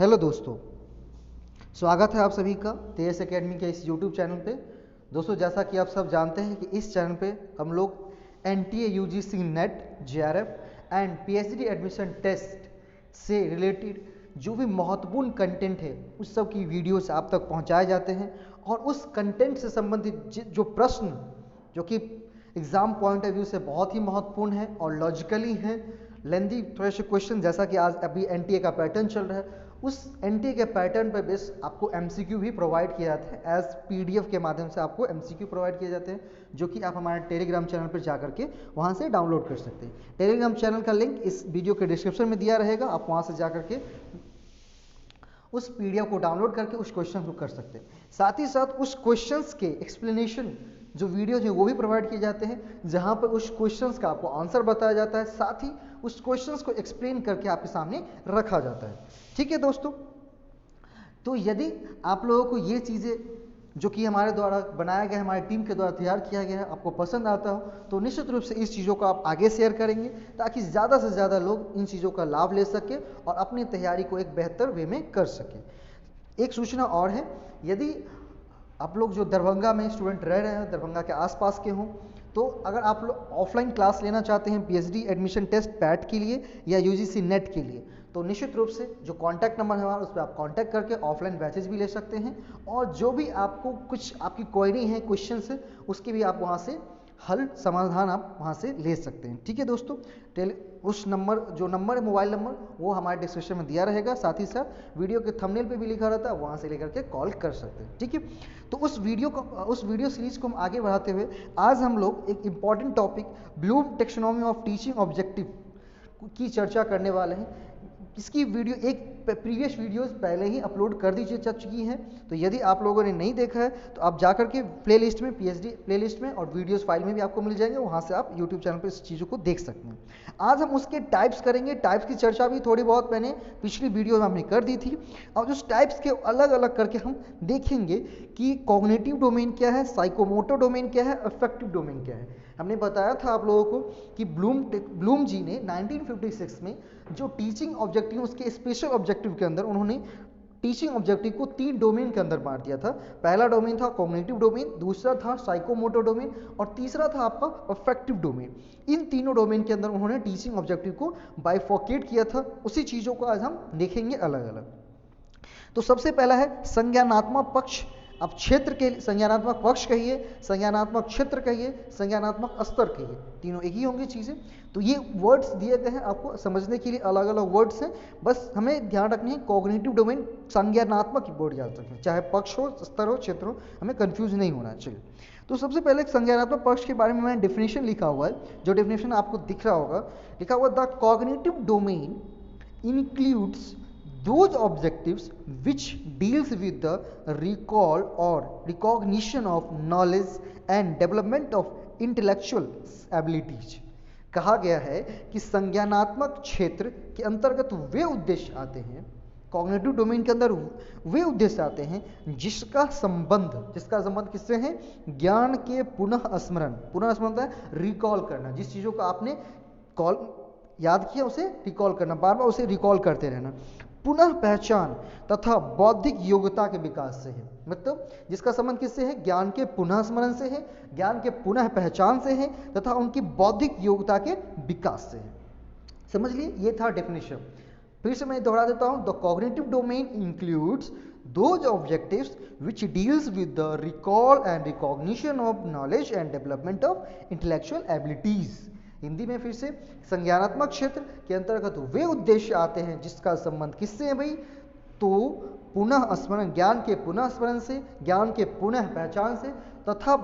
Hello दोस्तों, स्वागत है आप सभी का तेजस एकेडमी के इस यूट्यूब चैनल पे। दोस्तों, जैसा कि आप सब जानते हैं कि इस चैनल पे हम लोग NTA UGC NET JRF and PhD admission test से रिलेटेड जो भी महत्वपूर्ण कंटेंट है उस सब की वीडियोस आप तक पहुंचाए जाते हैं और उस कंटेंट से संबंधित जो प्रश्न जो कि एग्जाम पॉइंट ऑफ व्यू से बहुत ही महत्वपूर्ण है और लॉजिकली है, लेंदी थोड़े से क्वेश्चन, जैसा कि आज अभी एनटीए का पैटर्न चल रहा है, उस एनटीए के पैटर्न पर बेस आपको एमसीक्यू भी प्रोवाइड किए जाते हैं। एज पीडीएफ के माध्यम से आपको एमसीक्यू प्रोवाइड किए जाते हैं, जो कि आप हमारे टेलीग्राम चैनल पर जा करके वहाँ से डाउनलोड कर सकते हैं। टेलीग्राम चैनल का लिंक इस वीडियो के डिस्क्रिप्शन में दिया रहेगा, आप वहाँ से जा करके उस पीडीएफ को डाउनलोड करके उस क्वेश्चन को कर सकते हैं। साथ ही साथ उस क्वेश्चंस के एक्सप्लेनेशन जो वीडियो है वो भी प्रोवाइड किए जाते हैं, जहां पर उस क्वेश्चंस का आपको आंसर बताया जाता है, साथ ही उस क्वेश्चंस को एक्सप्लेन करके आपके सामने रखा जाता है। ठीक है दोस्तों, तो यदि आप लोगों को ये चीज़ें जो कि हमारे द्वारा बनाया गया है, हमारी टीम के द्वारा तैयार किया गया है, आपको पसंद आता हो तो निश्चित रूप से इस चीज़ों को आप आगे शेयर करेंगे, ताकि ज़्यादा से ज़्यादा लोग इन चीज़ों का लाभ ले सके और अपनी तैयारी को एक बेहतर वे में कर सके। एक सूचना और है, यदि आप लोग जो दरभंगा में स्टूडेंट रह रहे हैं, दरभंगा के आसपास के हों, तो अगर आप लोग ऑफलाइन क्लास लेना चाहते हैं पीएचडी एडमिशन टेस्ट पैट के लिए या यूजीसी नेट के लिए, तो निश्चित रूप से जो कॉन्टैक्ट नंबर है हमारा, उस पर आप कॉन्टैक्ट करके ऑफलाइन बैचेज भी ले सकते हैं और जो भी आपको कुछ आपकी क्वेरी है, क्वेश्चन है, उसके भी आप वहाँ से हल समाधान आप वहाँ से ले सकते हैं। ठीक है दोस्तों, उस नंबर जो नंबर है, मोबाइल नंबर, वो हमारे डिस्क्रिप्शन में दिया रहेगा, साथ ही साथ वीडियो के थंबनेल पे भी लिखा रहता है, वहाँ से लेकर के कॉल कर सकते हैं। ठीक है, तो उस वीडियो सीरीज को हम आगे बढ़ाते हुए आज हम लोग एक important topic Bloom taxonomy of teaching objective की चर्चा करने वाले हैं। इसकी वीडियो एक प्रीवियस वीडियोस पहले ही अपलोड कर दी जा चुकी हैं, तो यदि आप लोगों ने नहीं देखा है तो आप जाकर के प्लेलिस्ट में, पीएचडी प्लेलिस्ट में और वीडियोस फाइल में भी आपको मिल जाएंगे, वहाँ से आप यूट्यूब चैनल पर इस चीज़ों को देख सकते हैं। आज हम उसके टाइप्स करेंगे। टाइप्स की चर्चा भी थोड़ी बहुत मैंने पिछली वीडियो में हमने कर दी थी, और उस टाइप्स के अलग अलग करके हम देखेंगे कि कॉग्निटिव डोमेन क्या है, साइकोमोटर डोमेन क्या है, अफेक्टिव डोमेन क्या है। हमने बताया था आप लोगों को कि ब्लूम जी ने 1956 में जो टीचिंग ऑब्जेक्टिव, उसके स्पेशल ऑब्जेक्टिव के अंदर उन्होंने टीचिंग ऑब्जेक्टिव को 3 डोमेन के अंदर बांट दिया था। पहला डोमेन था कॉग्निटिव डोमेन, दूसरा था साइकोमोटर डोमेन और तीसरा था आपका अफेक्टिव डोमेन। इन तीनों डोमेन के अंदर उन्होंने टीचिंग ऑब्जेक्टिव को बाइफोकेट किया था। उसी चीज़ों को आज हम देखेंगे अलग अलग। तो सबसे पहला है संज्ञानात्मक पक्ष। अब क्षेत्र के संज्ञानात्मक पक्ष कहिए, संज्ञानात्मक क्षेत्र कहिए, संज्ञानात्मक स्तर कहिए, तीनों एक ही होंगी चीज़ें। तो ये वर्ड्स दिए गए हैं आपको समझने के लिए, अलग अलग वर्ड्स हैं, बस हमें ध्यान रखनी है कॉग्निटिव डोमेन संज्ञानात्मक वर्ड याद रखें, चाहे पक्ष हो, स्तर हो, क्षेत्र हो, हमें कंफ्यूज नहीं होना चाहिए। तो सबसे पहले संज्ञानात्मक पक्ष के बारे में मैंने डेफिनेशन लिखा हुआ है, जो डेफिनेशन आपको दिख रहा होगा, लिखा हुआ the cognitive domain includes those objectives which deals with the recall or recognition of knowledge and development of intellectual abilities। कहा गया है कि संज्ञानात्मक क्षेत्र के अंतर्गत वे उद्देश्य आते हैं, कॉग्निटिव डोमेन के अंदर वे उद्देश्य आते हैं जिसका संबंध किससे है, ज्ञान के पुनः स्मरण है, रिकॉल करना, जिस चीज़ों को आपने याद किया उसे रिकॉल करना, बार बार उसे रिकॉल करते रहना, पुनः पहचान तथा बौद्धिक योग्यता के विकास से है। मतलब जिसका संबंध किससे है, ज्ञान के पुनः स्मरण से है, ज्ञान के पुनः पहचान से है तथा उनकी बौद्धिक योग्यता के विकास से है। समझ लिए, ये था डेफिनेशन। फिर से मैं दोहरा देता हूं, the cognitive domain includes those objectives which deals with the recall and recognition of knowledge and development of intellectual abilities। Hindi में फिर से, संज्ञानात्मक क्षेत्र के अंतर्गत वे उद्देश्य आते हैं जिसका संबंध किससे है भाई, तो पुनः स्मरण, ज्ञान के पुनः स्मरण से, ज्ञान के पुनः पहचान से तथा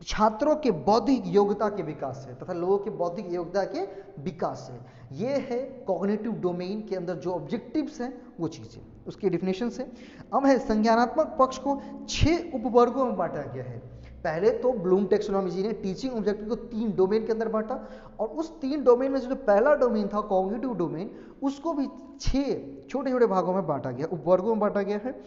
छात्रों के बौद्धिक योग्यता के विकास से तथा लोगों के बौद्धिक योग्यता के विकास से। ये है कॉग्निटिव डोमेन के अंदर जो ऑब्जेक्टिव्स हैं वो चीज़ें, उसकी डेफिनेशन से। अब है संज्ञानात्मक पक्ष को 6 उपवर्गों में बांटा गया है। पहले तो ब्लूम टेक्सोनॉमी जी ने टीचिंग ऑब्जेक्टिव को 3 डोमेन के अंदर बांटा, और उस 3 डोमेन में जो पहला डोमेन था कॉग्निटिव डोमेन, उसको भी 6 छोटे छोटे भागों में बांटा गया, उपवर्गों में बांटा गया है।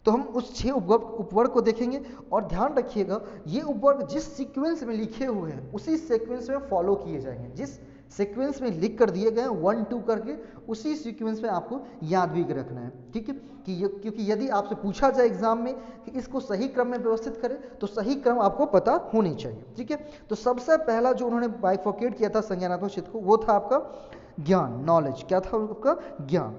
तो हम उस 6 उपवर्ग को देखेंगे, और ध्यान रखिएगा ये उपवर्ग जिस सीक्वेंस में लिखे हुए हैं उसी सीक्वेंस में फॉलो किए जाएंगे। जिस सीक्वेंस में लिख कर दिए गए हैं 1 2 करके, उसी सीक्वेंस में आपको याद भी रखना है, ठीक है। क्योंकि यदि आपसे पूछा जाए एग्जाम में कि इसको सही क्रम में व्यवस्थित करें तो सही क्रम आपको पता होनी चाहिए, ठीक है। तो सबसे पहला जो उन्होंने बाइफोकेट किया था संज्ञानात्मक क्षेत्र को, वो था आपका ज्ञान, नॉलेज। क्या था आपका? ज्ञान।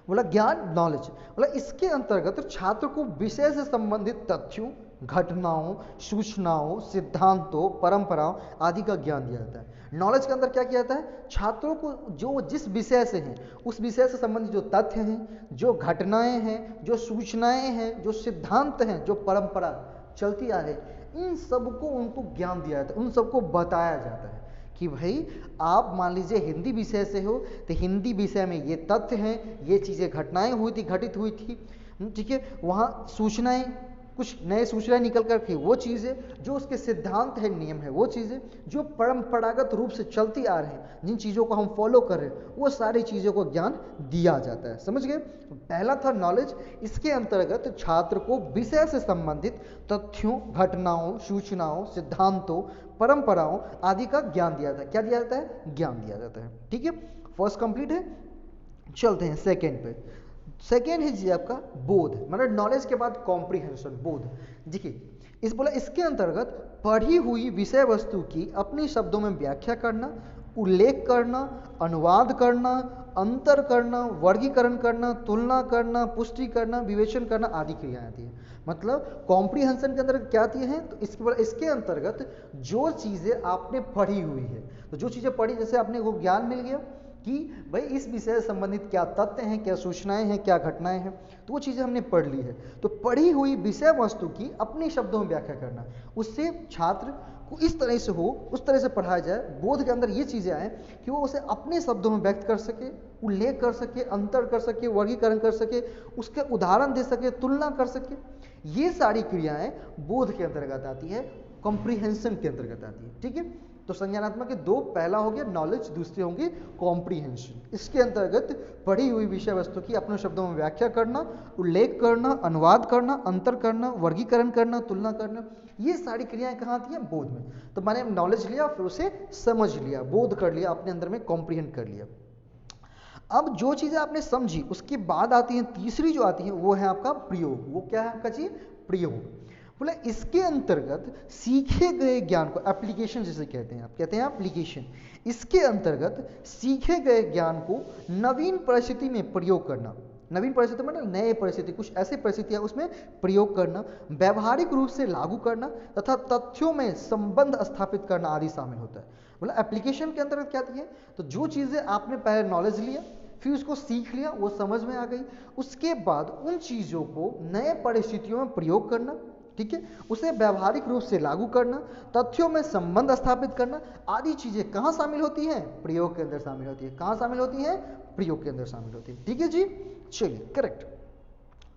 बोला ज्ञान, नॉलेज। बोला इसके अंतर्गत छात्र को विषय से संबंधित तथ्यों, घटनाओं, सूचनाओं, सिद्धांतों, परंपराओं आदि का ज्ञान दिया जाता है। नॉलेज के अंदर क्या किया जाता है? छात्रों को जो जिस विषय से हैं उस विषय से संबंधित जो तथ्य हैं, जो घटनाएं हैं, जो सूचनाएं हैं, जो सिद्धांत हैं, जो परंपरा चलती आ रही, इन सबको उनको ज्ञान दिया जाता है, उन सबको बताया जाता है कि भाई आप मान लीजिए हिंदी विषय से हो तो हिंदी विषय में ये तथ्य हैं, ये चीज़ें घटनाएं हुई थी, घटित हुई थी, ठीक है। वहाँ सूचनाएं, कुछ नए सूचनाएं निकल कर के वो चीज़ें, जो उसके सिद्धांत है, नियम है, वो चीज़ें जो परंपरागत रूप से चलती आ रही हैं, जिन चीज़ों को हम फॉलो कर रहे हैं, वो सारी चीज़ों को ज्ञान दिया जाता है। समझ गए? पहला था नॉलेज। इसके अंतर्गत छात्र को विषय से संबंधित तथ्यों, घटनाओं, सूचनाओं, सिद्धांतों, परंपराओं आदि का ज्ञान दिया जाता है। क्या दिया जाता है? ज्ञान दिया जाता है, ठीक है। फर्स्ट कंप्लीट है। चलते हैं सेकेंड पे। सेकेंड है जी आपका बोध, मतलब नॉलेज के बाद कॉम्प्रिहेंशन, बोध। देखिए इस बोला इसके अंतर्गत पढ़ी हुई विषय वस्तु की अपने शब्दों में व्याख्या करना, उल्लेख करना, अनुवाद करना, अंतर करना, वर्गीकरण करना, तुलना करना, पुष्टि करना, विवेचन करना आदि क्रियाएं आती है। मतलब कॉम्प्रिहेंशन के अंदर क्या आती है? तो इसके अंतर्गत जो चीज़ें आपने पढ़ी हुई है, तो जो चीज़ें पढ़ी, जैसे आपने वो ज्ञान मिल गया कि भाई इस विषय से संबंधित क्या तथ्य हैं, क्या सूचनाएं हैं, क्या घटनाएं हैं, तो वो चीज़ें हमने पढ़ ली है। तो पढ़ी हुई विषय वस्तु की अपने शब्दों में व्याख्या करना, उससे छात्र को इस तरह से हो, उस तरह से पढ़ाया जाए, बोध के अंदर ये चीज़ें आए कि वो उसे अपने शब्दों में व्यक्त कर सके, उल्लेख कर सके, अंतर कर सके, वर्गीकरण कर सके, उसके उदाहरण दे सके, तुलना कर सके। ये सारी क्रियाएं बोध के अंतर्गत आती है, कॉम्प्रिहेंशन के अंतर्गत आती है, ठीक है। तो संज्ञानात्मक के दो, पहला हो गया नॉलेज, दूसरी होंगी कॉम्प्रिहेंशन। इसके अंतर्गत पढ़ी हुई विषय वस्तु की अपने शब्दों में व्याख्या करना, उल्लेख करना, अनुवाद करना, अंतर करना, वर्गीकरण करना, तुलना करना, ये सारी क्रियाएं कहाँ आती हैं? बोध में। तो मैंने नॉलेज लिया, फिर उसे समझ लिया, बोध कर लिया, अपने अंदर में कॉम्प्रिहेंड कर लिया। अब जो चीज़ें आपने समझी उसके बाद आती हैं, तीसरी जो आती है वो है आपका प्रयोग। वो क्या है आपका जी? प्रयोग। बोले इसके अंतर्गत सीखे गए ज्ञान को, एप्लीकेशन जिसे कहते हैं, आप कहते हैं एप्लीकेशन, इसके अंतर्गत सीखे गए ज्ञान को नवीन परिस्थिति में प्रयोग करना। नवीन परिस्थिति मतलब नए परिस्थिति, कुछ ऐसी परिस्थितियां उसमें प्रयोग करना, व्यवहारिक रूप से लागू करना तथा तथ्यों में संबंध स्थापित करना आदि शामिल होता है। बोला एप्लीकेशन के अंतर्गत क्या है? तो जो चीज़ें आपने पहले नॉलेज लिया, फिर उसको सीख लिया, वो समझ में आ गई, उसके बाद उन चीज़ों को नए परिस्थितियों में प्रयोग करना, ठीक है, उसे व्यवहारिक रूप से लागू करना, तथ्यों में संबंध स्थापित करना आदि चीजें कहाँ शामिल होती हैं? प्रयोग के अंदर शामिल होती है। कहाँ शामिल होती हैं? प्रयोग के अंदर शामिल होती है, ठीक है जी। चलिए करेक्ट,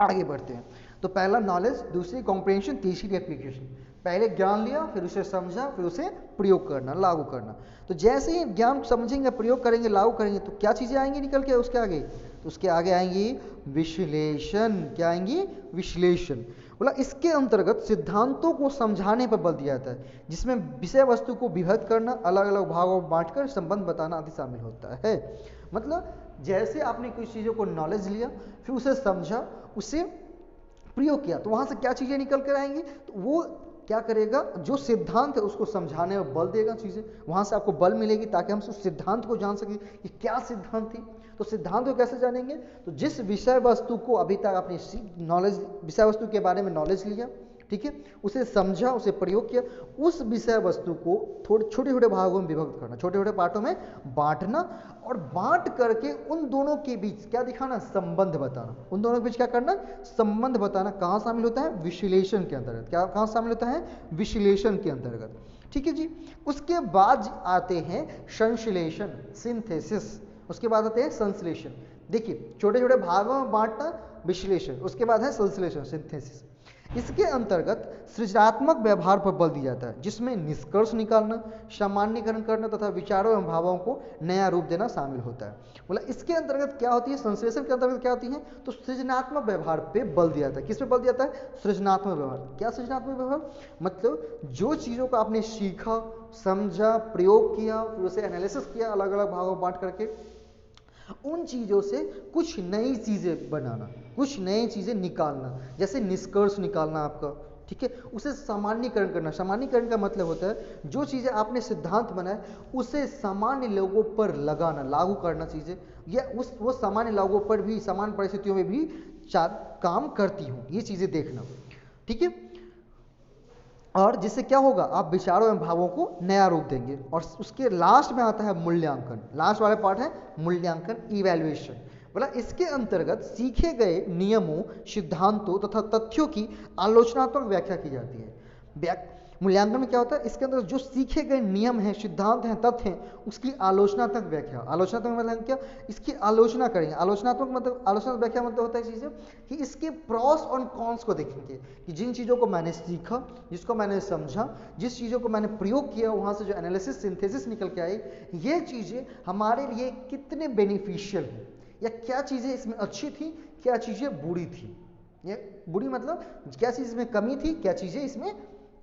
आगे बढ़ते हैं। तो पहला नॉलेज, दूसरी कॉम्प्रिहेंशन, तीसरी एप्लीकेशन। पहले ज्ञान लिया, फिर उसे समझा, फिर उसे प्रयोग करना, लागू करना। तो जैसे ही ज्ञान समझेंगे, प्रयोग करेंगे, लागू करेंगे, तो क्या चीजें आएंगी निकल के उसके आगे? तो उसके आगे आएंगी विश्लेषण। क्या आएंगी? विश्लेषण। बोला इसके अंतर्गत सिद्धांतों को समझाने पर बल दिया जाता है, जिसमें विषय वस्तु को विभक्त करना, अलग अलग भागों में बांटकर संबंध बताना आदि शामिल होता है। मतलब जैसे आपने कुछ चीज़ों को नॉलेज लिया, फिर उसे समझा, उसे प्रयोग किया, तो वहां से क्या चीजें निकल कर आएंगी? तो वो क्या करेगा? जो सिद्धांत है उसको समझाने में बल देगा, चीजें वहां से आपको बल मिलेगी ताकि हम उस सिद्धांत को जान सकें कि क्या सिद्धांत थी। तो सिद्धांत को कैसे जानेंगे? तो जिस विषय वस्तु को अभी तक आपने नॉलेज, विषय वस्तु के बारे में नॉलेज लिया, ठीक है, उसे समझा, उसे प्रयोग किया, उस विषय वस्तु को थोड़े छोटे छोटे भागों में विभक्त करना, छोटे छोटे पार्टों में बांटना, और बांट करके उन दोनों के बीच क्या दिखाना? संबंध बताना। उन दोनों के बीच क्या करना? संबंध बताना। कहाँ शामिल होता है? विश्लेषण के अंतर्गत। क्या कहाँ शामिल होता है? विश्लेषण के अंतर्गत, ठीक है जी। उसके बाद आते हैं संश्लेषण, सिंथेसिस। उसके बाद आते हैं संश्लेषण। देखिए छोटे छोटे भागों में बांटना, विश्लेषण, उसके बाद है संश्लेषण, सिंथेसिस। इसके अंतर्गत सृजनात्मक व्यवहार पर बल दिया जाता है, जिसमें निष्कर्ष निकालना, सामान्यीकरण करना तथा विचारों एवं भावों को नया रूप देना शामिल होता है। बोला इसके अंतर्गत क्या होती है, संश्लेषण के अंतर्गत क्या होती है, तो सृजनात्मक व्यवहार पे बल दिया जाता है। किस पे बल दिया जाता है, सृजनात्मक व्यवहार। क्या सृजनात्मक व्यवहार, मतलब जो चीज़ों को आपने सीखा, समझा, प्रयोग किया, फिर उसे एनालिसिस किया अलग अलग भागों में बांट करके, उन चीज़ों से कुछ नई चीज़ें बनाना, कुछ नई चीज़ें निकालना, जैसे निष्कर्ष निकालना आपका, ठीक है, उसे सामान्यीकरण करना। सामान्यीकरण का मतलब होता है जो चीज़ें आपने सिद्धांत बनाए उसे सामान्य लोगों पर लगाना, लागू करना चीज़ें, या वो सामान्य लोगों पर भी, सामान्य परिस्थितियों में भी काम करती हूँ, ये चीज़ें देखना, ठीक है। और जिससे क्या होगा, आप विचारों एवं भावों को नया रूप देंगे। और उसके लास्ट में आता है मूल्यांकन, लास्ट वाले पार्ट है मूल्यांकन, इवैल्यूएशन। बोला इसके अंतर्गत सीखे गए नियमों, सिद्धांतों तथा तथ्यों की आलोचनात्मक व्याख्या की जाती है। मूल्यांकन में क्या होता है, इसके अंदर जो सीखे गए नियम हैं, सिद्धांत हैं, तथ्य हैं, उसकी आलोचनात्मक व्याख्या। आलोचनात्मक मतलब क्या, इसकी आलोचना करेंगे। आलोचनात्मक मतलब, आलोचनात्मक व्याख्या मतलब होता है चीज़ें कि इसके प्रॉस और कॉन्स को देखेंगे, कि जिन चीज़ों को मैंने सीखा, जिसको मैंने समझा, जिस चीज़ों को मैंने प्रयोग किया, वहाँ से जो एनालिसिस, सिंथेसिस निकल के आई, ये चीज़ें हमारे लिए कितने बेनिफिशियल हैं, या क्या चीज़ें इसमें अच्छी थी, क्या चीज़ें बुरी थी। ये बुरी मतलब क्या चीज़ में कमी थी, क्या चीज़ें इसमें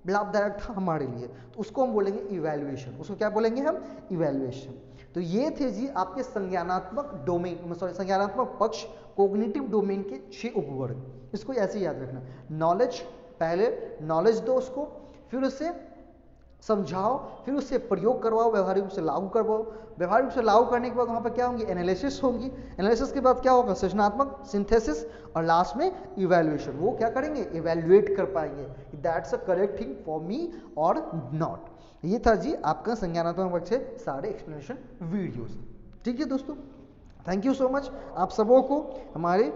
लाभदायक था हमारे लिए, तो उसको हम बोलेंगे इवैल्यूएशन। उसको क्या बोलेंगे हम, इवैल्यूएशन। तो ये थे जी आपके संज्ञानात्मक डोमेन, सॉरी संज्ञानात्मक पक्ष, कोग्निटिव डोमेन के 6 उपवर्ग। इसको ऐसे याद रखना, नॉलेज, पहले नॉलेज दो उसको, फिर उसे समझाओ, फिर उससे प्रयोग करवाओ, व्यवहारिक रूप से लागू करवाओ। व्यवहारिक रूप से लागू करने के बाद वहाँ पर क्या होंगी, एनालिसिस होंगी। एनालिसिस के बाद क्या होगा, सृजनात्मक, सिंथेसिस, और लास्ट में इवैल्यूएशन। वो क्या करेंगे, इवैल्यूएट कर पाएंगे that's a correct thing for me और नॉट। ये था जी आपका संज्ञानात्मक पक्ष से सारे एक्सप्लेनेशन वीडियोस। ठीक है दोस्तों, थैंक यू सो मच आप सबों को हमारे